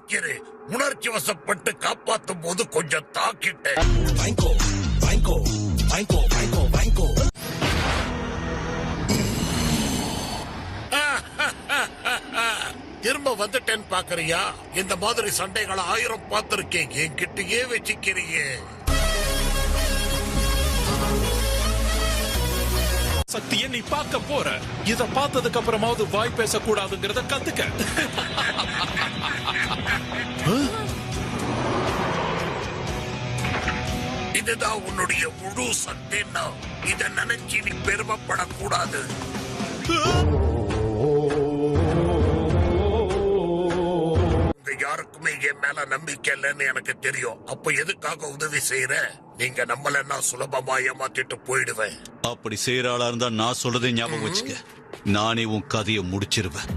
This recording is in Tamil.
மன்னிக்கிறேன். உணர்ச்சி வசப்பட்டு காப்பாத்தும் போது கொஞ்சம் தாக்கிட்டேன். திரும்ப வந்துட்டேன்னு பாக்குறியா? இந்த மாதிரி சண்டைகளை 1000 பார்த்திருக்கேன். என்கிட்டயே வச்சுக்கிறீங்க. சக்தியை நீ பார்க்க போற. இத பார்த்ததுக்கு அப்புறமாவது வாய் பேசக்கூடாதுங்கிறத கத்துக்க. இதுதான் உன்னுடைய முழு சக்தின்னா இத நினைச்சு நீ பெருமைப்படக்கூடாது. உங்க யாருக்குமே என் மேல நம்பிக்கை இல்லைன்னு எனக்கு தெரியும். அப்ப எதுக்காக உதவி செய்யற? நீங்க நம்மள சுலபமா ஏமாத்திட்டு போயிடுவேன். அப்படி செய்யற ஆளா இருந்தா நான் சொல்றதை ஞாபகம் வச்சுக்க. நானே உன் கதையை முடிச்சிருவேன்.